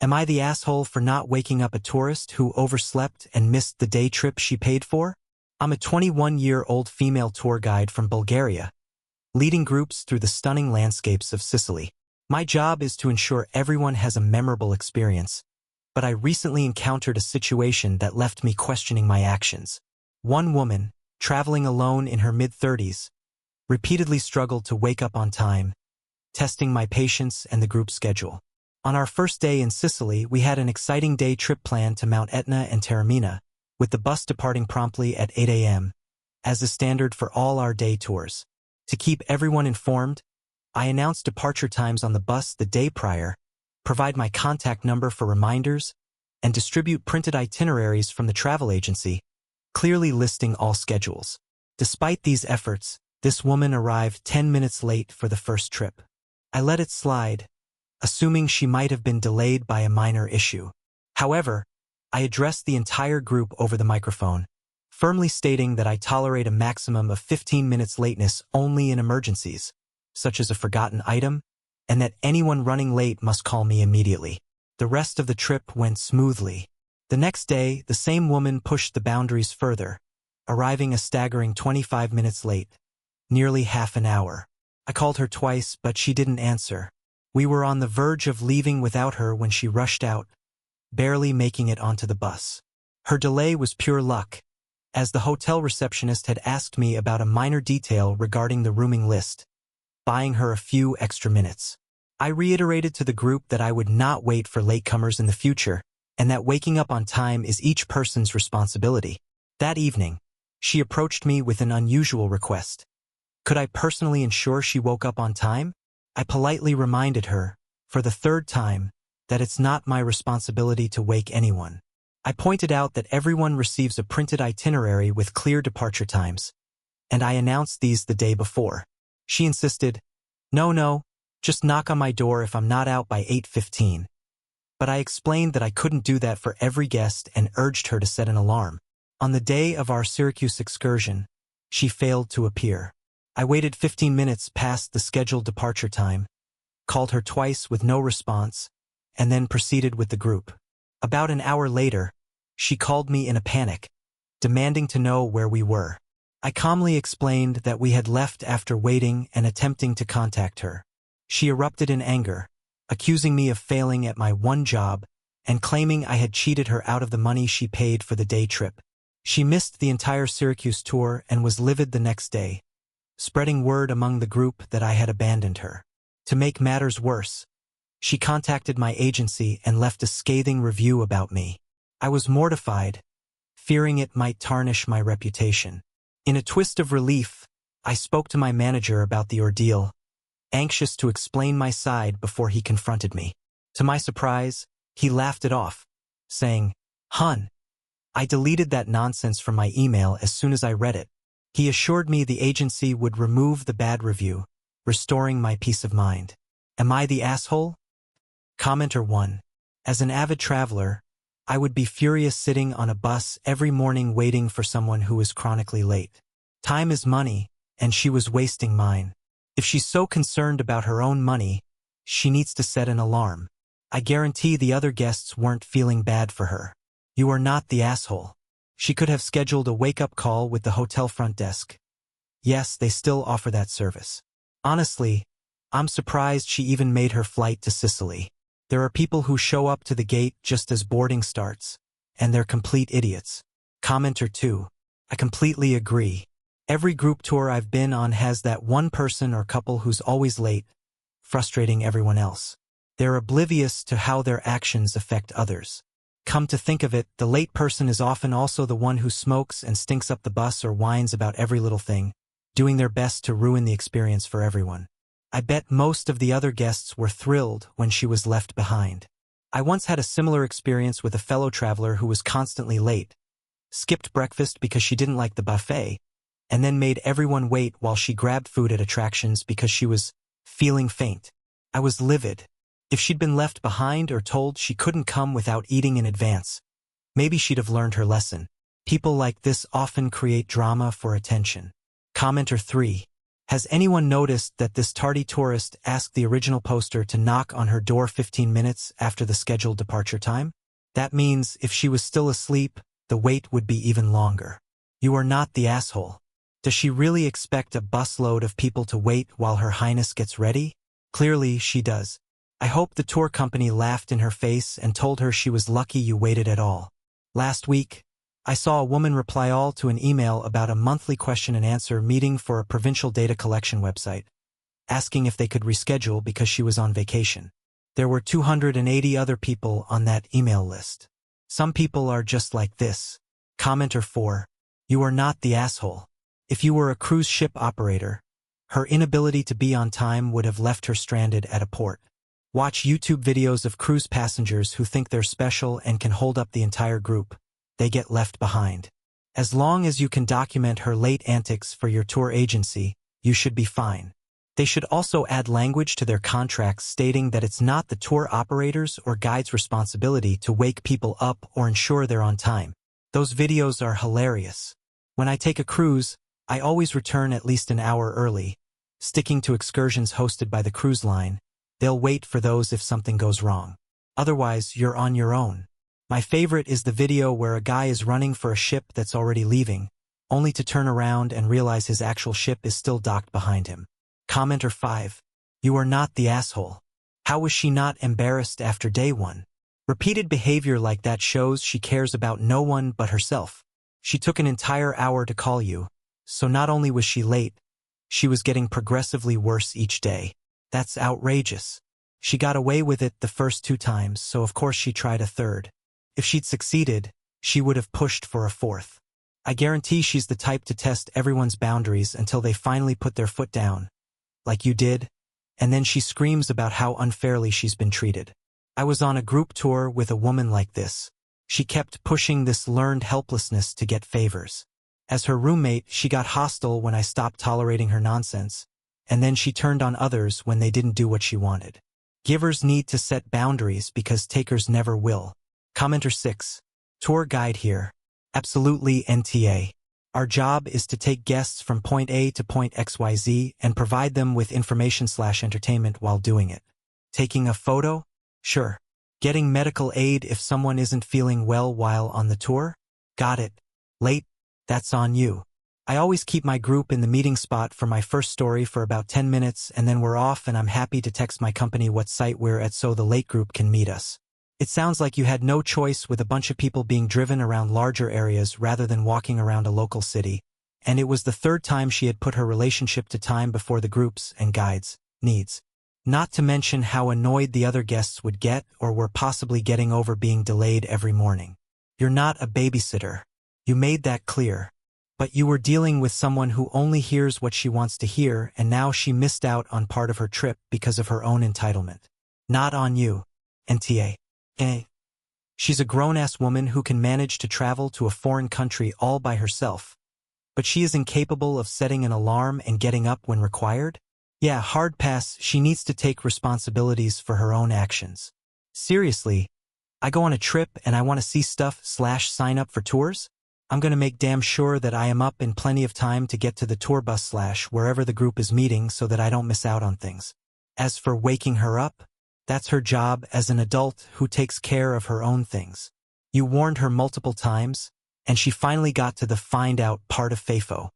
Am I the asshole for not waking up a tourist who overslept and missed the day trip she paid for? I'm a 21-year-old female tour guide from Bulgaria, leading groups through the stunning landscapes of Sicily. My job is to ensure everyone has a memorable experience, but I recently encountered a situation that left me questioning my actions. One woman, traveling alone in her mid-30s, repeatedly struggled to wake up on time, testing my patience and the group schedule. On our first day in Sicily, we had an exciting day trip planned to Mount Etna and Taormina, with the bus departing promptly at 8 a.m., as is standard for all our day tours. To keep everyone informed, I announced departure times on the bus the day prior, provide my contact number for reminders, and distribute printed itineraries from the travel agency, clearly listing all schedules. Despite these efforts, this woman arrived 10 minutes late for the first trip. I let it slide, assuming she might have been delayed by a minor issue. However, I addressed the entire group over the microphone, firmly stating that I tolerate a maximum of 15 minutes lateness only in emergencies, such as a forgotten item, and that anyone running late must call me immediately. The rest of the trip went smoothly. The next day, the same woman pushed the boundaries further, arriving a staggering 25 minutes late, nearly half an hour. I called her twice, but she didn't answer. We were on the verge of leaving without her when she rushed out, barely making it onto the bus. Her delay was pure luck, as the hotel receptionist had asked me about a minor detail regarding the rooming list, buying her a few extra minutes. I reiterated to the group that I would not wait for latecomers in the future, and that waking up on time is each person's responsibility. That evening, she approached me with an unusual request. Could I personally ensure she woke up on time? I politely reminded her, for the third time, that it's not my responsibility to wake anyone. I pointed out that everyone receives a printed itinerary with clear departure times, and I announced these the day before. She insisted, No, just knock on my door if I'm not out by 8:15. But I explained that I couldn't do that for every guest and urged her to set an alarm. On the day of our Syracuse excursion, she failed to appear. I waited 15 minutes past the scheduled departure time, called her twice with no response, and then proceeded with the group. About an hour later, she called me in a panic, demanding to know where we were. I calmly explained that we had left after waiting and attempting to contact her. She erupted in anger, accusing me of failing at my one job and claiming I had cheated her out of the money she paid for the day trip. She missed the entire Syracuse tour and was livid the next day, spreading word among the group that I had abandoned her. To make matters worse, she contacted my agency and left a scathing review about me. I was mortified, fearing it might tarnish my reputation. In a twist of relief, I spoke to my manager about the ordeal, anxious to explain my side before he confronted me. To my surprise, he laughed it off, saying, "Hun, I deleted that nonsense from my email as soon as I read it." He assured me the agency would remove the bad review, restoring my peace of mind. Am I the asshole? Commenter 1. As an avid traveler, I would be furious sitting on a bus every morning waiting for someone who is chronically late. Time is money, and she was wasting mine. If she's so concerned about her own money, she needs to set an alarm. I guarantee the other guests weren't feeling bad for her. You are not the asshole. She could have scheduled a wake-up call with the hotel front desk. Yes, they still offer that service. Honestly, I'm surprised she even made her flight to Sicily. There are people who show up to the gate just as boarding starts, and they're complete idiots. Commenter 2. I completely agree. Every group tour I've been on has that one person or couple who's always late, frustrating everyone else. They're oblivious to how their actions affect others. Come to think of it, the late person is often also the one who smokes and stinks up the bus or whines about every little thing, doing their best to ruin the experience for everyone. I bet most of the other guests were thrilled when she was left behind. I once had a similar experience with a fellow traveler who was constantly late, skipped breakfast because she didn't like the buffet, and then made everyone wait while she grabbed food at attractions because she was feeling faint. I was livid. If she'd been left behind or told she couldn't come without eating in advance, maybe she'd have learned her lesson. People like this often create drama for attention. Commenter 3. Has anyone noticed that this tardy tourist asked the original poster to knock on her door 15 minutes after the scheduled departure time? That means if she was still asleep, the wait would be even longer. You are not the asshole. Does she really expect a busload of people to wait while Her Highness gets ready? Clearly, she does. I hope the tour company laughed in her face and told her she was lucky you waited at all. Last week, I saw a woman reply all to an email about a monthly question-and-answer meeting for a provincial data collection website, asking if they could reschedule because she was on vacation. There were 280 other people on that email list. Some people are just like this. Commenter 4. You are not the asshole. If you were a cruise ship operator, her inability to be on time would have left her stranded at a port. Watch YouTube videos of cruise passengers who think they're special and can hold up the entire group. They get left behind. As long as you can document her late antics for your tour agency, you should be fine. They should also add language to their contracts stating that it's not the tour operator's or guide's responsibility to wake people up or ensure they're on time. Those videos are hilarious. When I take a cruise, I always return at least an hour early, sticking to excursions hosted by the cruise line. They'll wait for those if something goes wrong. Otherwise, you're on your own. My favorite is the video where a guy is running for a ship that's already leaving, only to turn around and realize his actual ship is still docked behind him. Commenter 5. You are not the asshole. How was she not embarrassed after day 1? Repeated behavior like that shows she cares about no one but herself. She took an entire hour to call you, so not only was she late, she was getting progressively worse each day. That's outrageous. She got away with it the first 2 times, so of course she tried a third. If she'd succeeded, she would have pushed for a 4th. I guarantee she's the type to test everyone's boundaries until they finally put their foot down, like you did, and then she screams about how unfairly she's been treated. I was on a group tour with a woman like this. She kept pushing this learned helplessness to get favors. As her roommate, she got hostile when I stopped tolerating her nonsense, and then she turned on others when they didn't do what she wanted. Givers need to set boundaries because takers never will. Commenter 6. Tour guide here. Absolutely NTA. Our job is to take guests from point A to point XYZ and provide them with information/entertainment while doing it. Taking a photo? Sure. Getting medical aid if someone isn't feeling well while on the tour? Got it. Late? That's on you. I always keep my group in the meeting spot for my first story for about 10 minutes and then we're off and I'm happy to text my company what site we're at so the late group can meet us. It sounds like you had no choice with a bunch of people being driven around larger areas rather than walking around a local city, and it was the 3rd time she had put her relationship to time before the group's and guides' needs. Not to mention how annoyed the other guests would get or were possibly getting over being delayed every morning. You're not a babysitter. You made that clear. But you were dealing with someone who only hears what she wants to hear and now she missed out on part of her trip because of her own entitlement. Not on you, NTA. She's a grown-ass woman who can manage to travel to a foreign country all by herself. But she is incapable of setting an alarm and getting up when required? Yeah, hard pass, she needs to take responsibilities for her own actions. Seriously, I go on a trip and I want to see stuff/sign up for tours? I'm gonna make damn sure that I am up in plenty of time to get to the tour bus/wherever the group is meeting so that I don't miss out on things. As for waking her up, that's her job as an adult who takes care of her own things. You warned her multiple times, and she finally got to the find out part of FAFO.